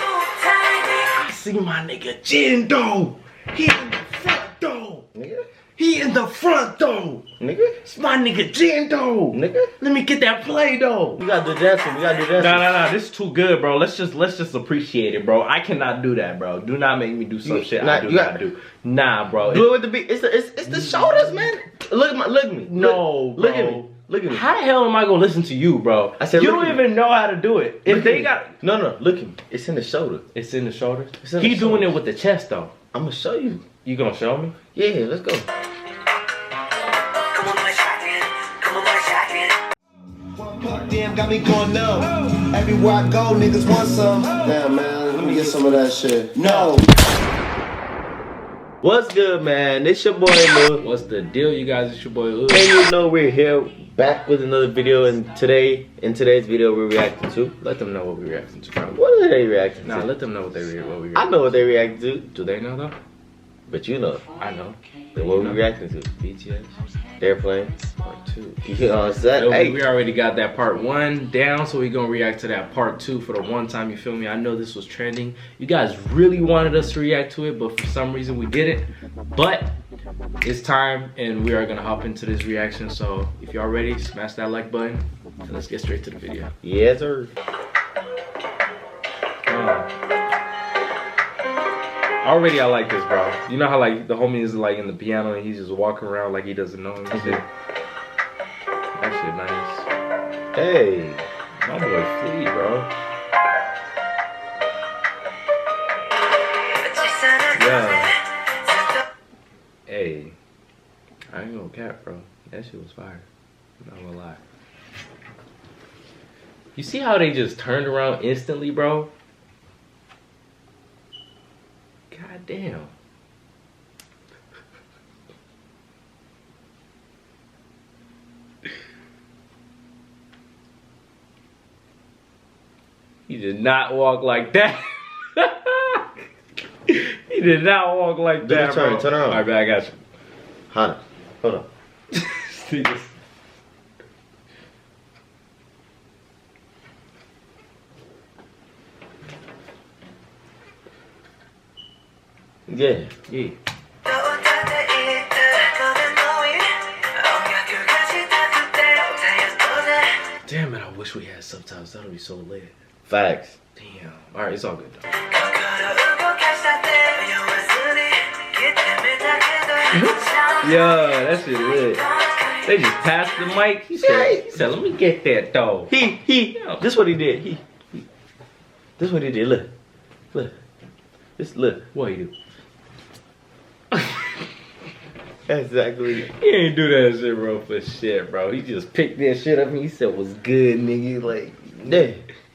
I see my nigga Jin though. He in the front though. Nigga. He in the front though. Nigga. It's my nigga Jin though. Nigga. Let me get that play though. We gotta do dancing. We gotta do dancing. Nah. This is too good, bro. Let's just appreciate it, bro. I cannot do that, bro. Do not make me do some shit I do not do. Nah, bro. Do it with the beat. It's the shoulders, man. Look at me. No, look bro. at me. Look at me. How the hell am I gonna listen to you, bro? I said, you look don't at me. even know how to do it. If they got no, look at me. It's in the shoulder. it's in the shoulders. It's in the He doing shoulders. it with the chest though. I'm gonna show you. You gonna show me? Yeah, let's go. Damn, got me going numb. Everywhere I go, niggas want some. Damn, man, let me get some of that shit. No. What's good, man? It's your boy Lil. What's the deal, you guys? It's your boy Lou. And you know we're here back with another video, and in today's video we're reacting to. Let them know what we're reacting to, bro. What are they reacting to? Nah, let them know what we reacting I know what they reacting to, Do they know though? but you know. I know. Then what we reacting to? BTS Airplane. part 2. You know what I'm saying? So Hey, we already got that part 1 down, so we're gonna react to that part 2 for the one time, you feel me? I know this was trending. You guys really wanted us to react to it, but for some reason we didn't. But it's time, and we are gonna hop into this reaction. So if y'all ready, smash that like button, and let's get straight to the video. yes sir. Already I like this, bro. You know how like the homie is like in the piano and he's just walking around like he doesn't know him and shit? That shit nice. Hey, My boy Flea, bro. Yeah. Hey, I ain't gonna cap, bro. That shit was fire. I'm not gonna lie. You see how they just turned around instantly, bro? God damn. He did not walk like that. He did not walk like Do the that, turn, bro. turn around. Alright, man, I got you. Hannah, hold on. See this? Yeah. Yeah. Damn it, I wish we had subtitles. That'll be so lit. Facts. Damn. Alright, it's all good though. Yeah, that shit lit. They just passed the mic. He said, let me get that though. This what he did. This what he did. Look. Look. What you do? That's exactly. He ain't do that shit, bro, for shit, bro. He just picked that shit up and he said, what's good, nigga? Like, Yeah.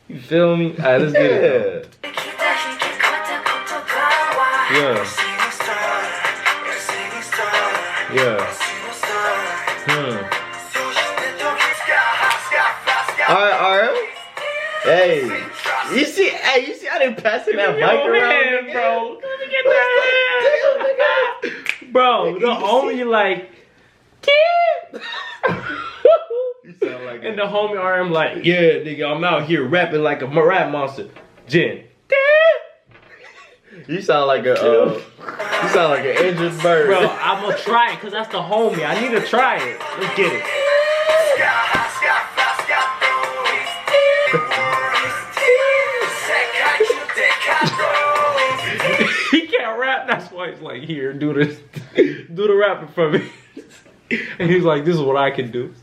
you feel me? Alright, let's get it. Yeah. Yeah. Alright. Hey. You see how they passing that mic around, hand, nigga? bro. Let me get that hand. Bro, the homie like, kid. You sound like And the homie RM like, yeah, nigga, I'm out here rapping like a rap monster. Jen. You sound like an injured bird. Bro, I'm gonna try it because that's the homie. I need to try it. Let's get it. He can't rap. That's why he's like, here, do the rapping for me. And he's like, this is what I can do.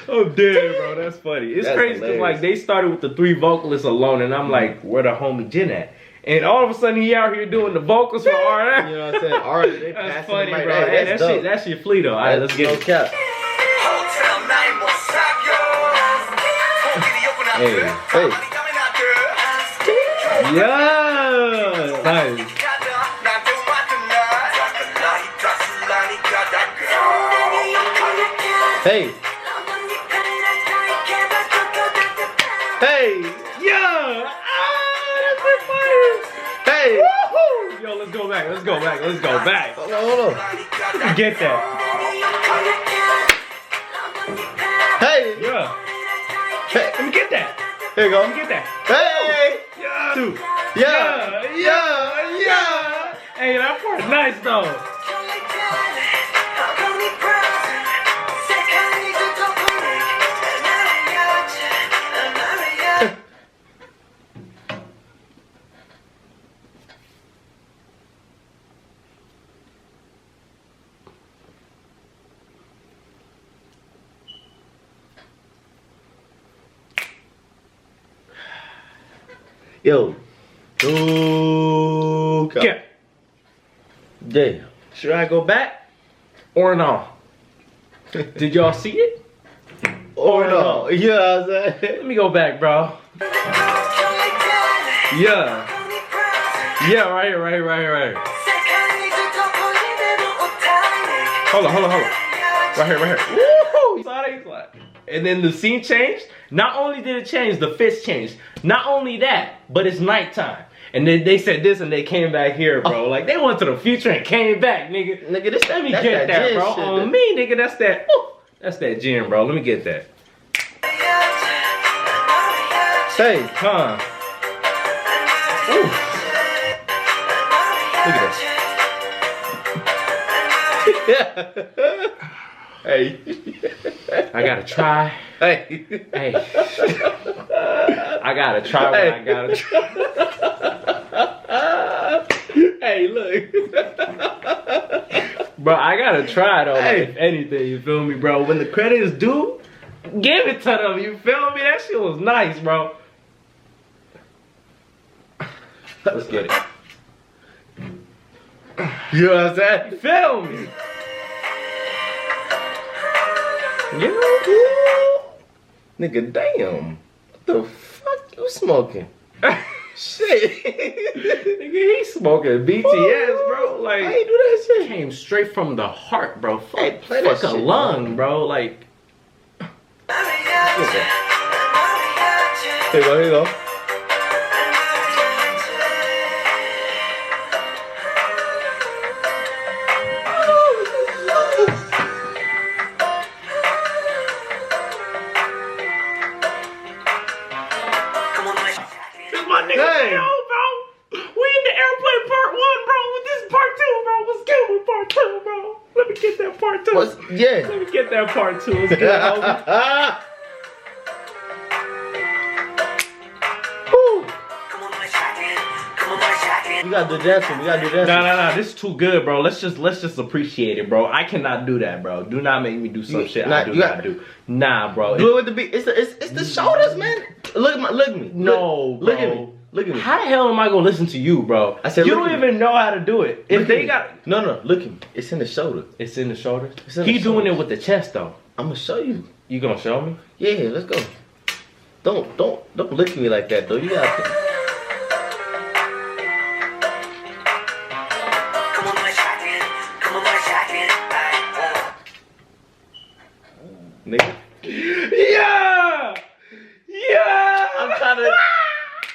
I'm dead, bro. That's funny. It's That's crazy because hilarious. like they started with the 3 vocalists alone, and I'm like, where the homie Jen at? And all of a sudden he out here doing the vocals for RM. You know what I'm saying? Alright, they That's passing funny, the mic. bro. Hey, Hey, that's that dope. shit, that shit fleet though. All right, let's get no it. cap. Hey. Yeah, nice. Hey. Hey. Yeah. Ah, that's fire. Hey. Woohoo. Yo, let's go back. Let's go back. Let's go back. Hold on. Get that. Hey. Hey. Yeah. Hey. Let me get that. Here you go. Let me get that. Hey. Yeah. 2. Yeah. Hey, that part's nice though. Yo. Okay. Yeah. Damn. Should I go back or no? Did y'all see it? Or no? You know what I'm saying? Let me go back, bro. Yeah. Yeah, right here. Hold on. Right here. Woo! You saw that? And then the scene changed. Not only did it change, the fist changed. Not only that, but it's nighttime. And then they said this and they came back here, bro. Like, they went to the future and came back, nigga. Nigga, this, Let me get that, bro. Shit, On me, nigga, that's that. Woo, that's that gin, bro. Let me get that. Hey. Huh. Ooh. Look at that. Hey. I gotta try. Hey. Hey. I gotta try what I gotta try. Hey, look. Bro, I gotta try though, Hey. like, if anything, you feel me, bro? When the credit is due, give it to them, you feel me? That shit was nice, bro. Let's get it. You know what I'm saying? You feel me? Yeah. Nigga, damn. What the fuck you smoking? Shit. Nigga, he smoking BTS, bro. Like, how you do that shit? came straight from the heart, bro. Fuck, Hey, play that fuck a shit, lung, bro. Like, Here you go. this my nigga Hey. Theo, bro. We in the airplane part 1, bro. This is part 2, bro. What's good with part 2, bro? Let me get that part 2. Yeah. Let me get that part 2. It's good, homie. Woo. You gotta do dancing. We gotta do dancing. Nah. This is too good, bro. Let's just appreciate it, bro. I cannot do that, bro. Do not make me do some shit I do not do. Nah, bro. Do it with the beat. It's the shoulders, man. Look at me. No, bro. Look at me. Look at me. How the hell am I gonna listen to you, bro? I said, you look don't at me. even know how to do it. If Look they at me. got, No, look at me. It's in the shoulder. it's in the shoulders. It's in the He doing shoulders. it with the chest though. I'm gonna show you. You gonna show me? Yeah, let's go. Don't look at me like that though. You gotta. Nigga. Yeah.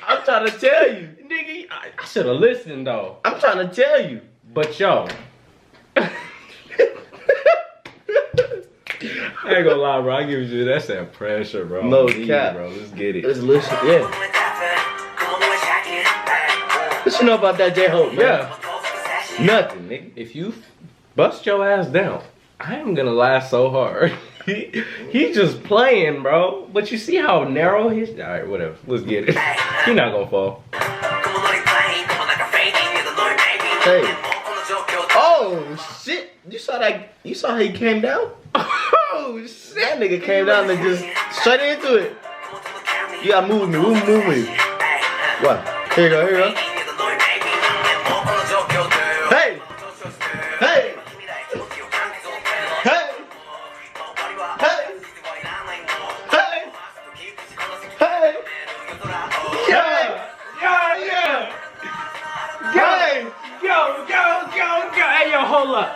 I'm trying to tell you. Nigga, I should have listened though. I'm trying to tell you. But yo, I ain't gonna lie, bro. I give you that's that pressure, bro. No Gee, cap. bro. Let's get it. It's listen, yeah. What you know about that J-Hope, man? Yeah. Nothing, nigga. If you bust your ass down, I am gonna laugh so hard. He just playing, bro. But you see how narrow his. All right, whatever. Let's get it. He not gonna fall. Hey. Oh shit! You saw that? You saw how he came down? Oh shit! That nigga came down and just straight into it. You gotta move me. Move me. What? Here you go. Here you go. Hey. Hey. Hey. Hey. Hey. Hey. Yeah! Hey. Go! Hey, yo, hold up.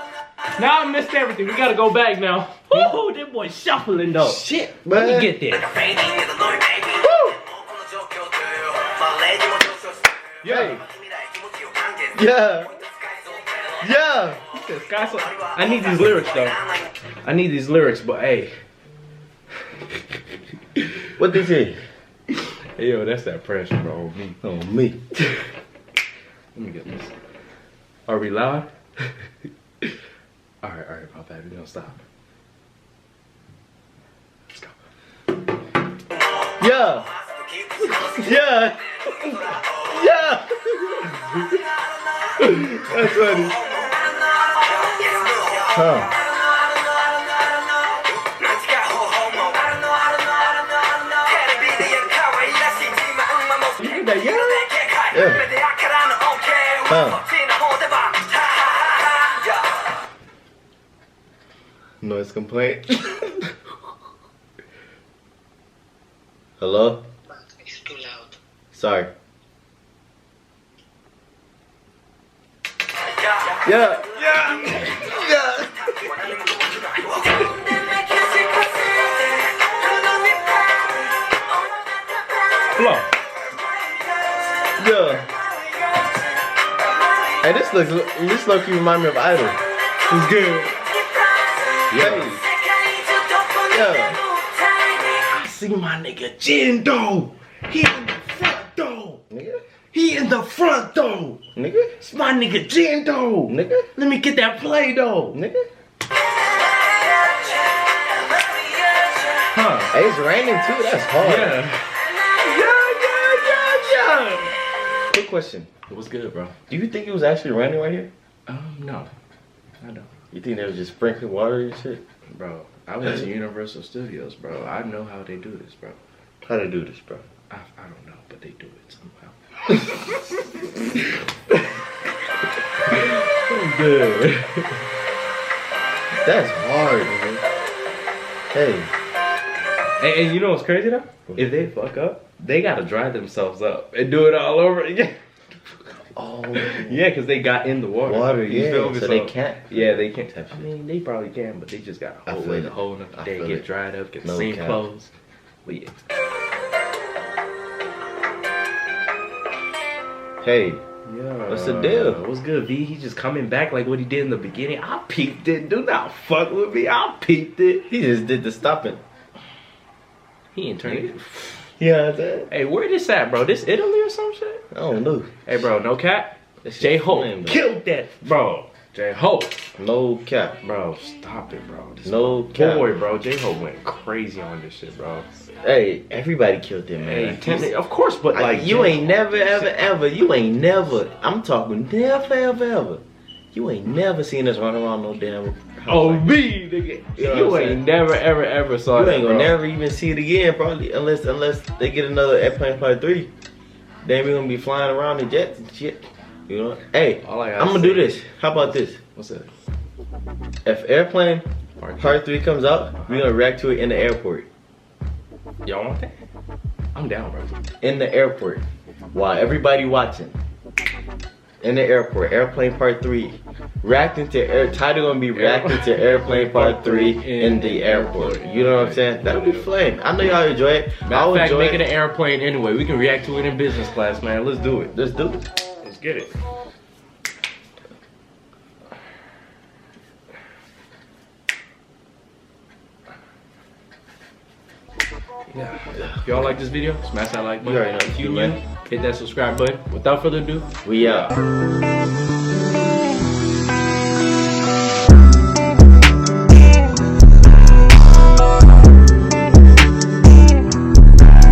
Now I missed everything. We gotta go back now. Woo! That boy shuffling though. Shit, Let man. me get there. Woo. Yeah. Yeah. Yeah. I need these lyrics though. I need these lyrics, but hey. What this is? Hey, yo, that's that pressure, bro. On me. On me. Let me get this. Are we loud? Alright, my bad. We're gonna stop. Let's go. Yeah. Yeah. Yeah. That's funny. Huh. You heard that, yeah? Yeah. Huh. Noise complaint. Hello? It's too loud. Sorry. Yeah. Yeah. Yeah. Flow. Yeah. Hey, this look remind me of Idol. It's good. Yeah. Yeah. I see my nigga Jindo. He in the front door. Nigga. He in the front door. Nigga. It's my nigga Jindo. Nigga. Let me get that play though. Nigga. Huh. Hey, it's raining too. That's hard. Yeah. Quick question. What's good, bro? Do you think it was actually raining right here? No. I don't. You think they was just sprinkling water and shit? Bro, I went to Universal Studios, bro. I know how they do this, bro. How they do this, bro? I don't know, but they do it somehow. Good. That's hard, man. Hey. And you know what's crazy though? If they fuck up, they gotta dry themselves up and do it all over again. Oh. Yeah, because they got in the water. You feel me? So they can't. Yeah, they can't. I mean, they probably can, but they just gotta wait a whole another day, get dried up, get the same clothes. But yeah. Hey. Yeah. What's the deal? What's good, V? He just coming back like what he did in the beginning. I peeped it. Do not fuck with me. I peeped it. He just did the stopping. He ain't turning it. Yeah, that. Hey, where this at, bro? This Italy or some shit? I don't know. Hey, bro, no cap. J-Hope killed that, bro. J-Hope. No cap. Bro, stop it, bro. This No cap. boy, bro. J-Hope went crazy on this shit, bro. Hey, everybody killed him, man. Hey, of course, but like you ain't never, ever. You ain't never. I'm talking never, ever. You ain't never seen us run around no damn. Oh, me, nigga. You ain't never, ever saw You that, ain't gonna bro. never even see it again, probably, unless they get another airplane part 3. Then we gonna be flying around in jets and shit. You know? Hey, I'm gonna do this. How about this? What's that? If airplane part 3 comes out, we gonna react to it in the airport. Y'all want that? I'm down, bro. In the airport, while everybody watching. In the airport, airplane part 3. Reacting to title gonna be reacting to airplane part 3 in the airport. You know what I'm saying? That'll be flame. I know y'all enjoy it. Matter of fact, make it an airplane anyway. We can react to it in business class, man. Let's do it. Let's do it. Let's get it. Yeah. If y'all like this video, smash that like button. You already know what to do, man. Hit that subscribe button. Without further ado, We out.